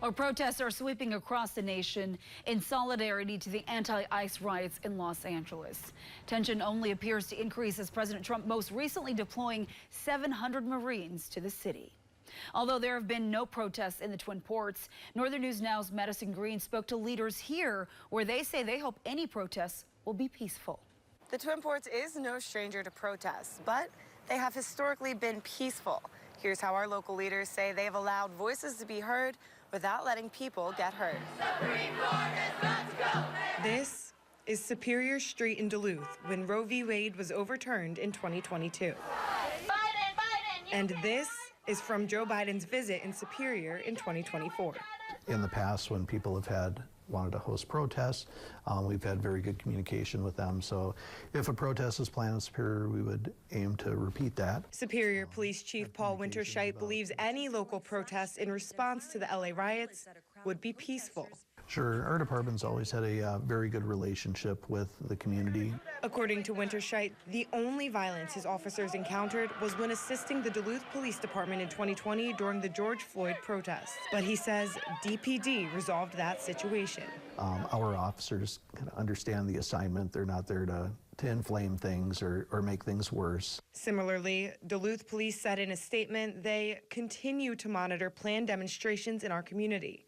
Our protests are sweeping across the nation in solidarity to the anti-ICE riots in Los Angeles. Tension only appears to increase as President Trump most recently deploying 700 Marines to the city. Although there have been no protests in the Twin Ports, Northern News Now's Madison Green spoke to leaders here where they say they hope any protests will be peaceful. The Twin Ports is no stranger to protests, but they have historically been peaceful. Here's how our local leaders say they have allowed voices to be heard without letting people get hurt. This is Superior Street in Duluth when Roe v. Wade was overturned in 2022. And this is from Joe Biden's visit in Superior in 2024. In the past, when people have wanted to host protests, we've had very good communication with them. So if a protest is planned in Superior, we would aim to repeat that. Superior Police Chief Paul Winterscheid believes any local protests in response to the LA riots would be peaceful. Sure, our department's always had a very good relationship with the community. According to Winterscheid, the only violence his officers encountered was when assisting the Duluth Police Department in 2020 during the George Floyd protests. But he says DPD resolved that situation. Our officers kind of understand the assignment. They're not there to inflame things or make things worse. Similarly, Duluth police said in a statement they continue to monitor planned demonstrations in our community.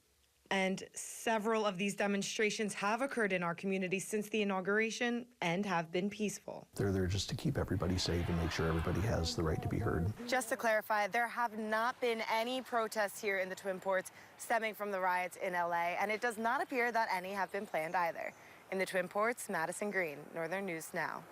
And several of these demonstrations have occurred in our community since the inauguration and have been peaceful. They're there just to keep everybody safe and make sure everybody has the right to be heard. Just to clarify, there have not been any protests here in the Twin Ports stemming from the riots in LA, and it does not appear that any have been planned either. In the Twin Ports, Madison Green, Northern News Now.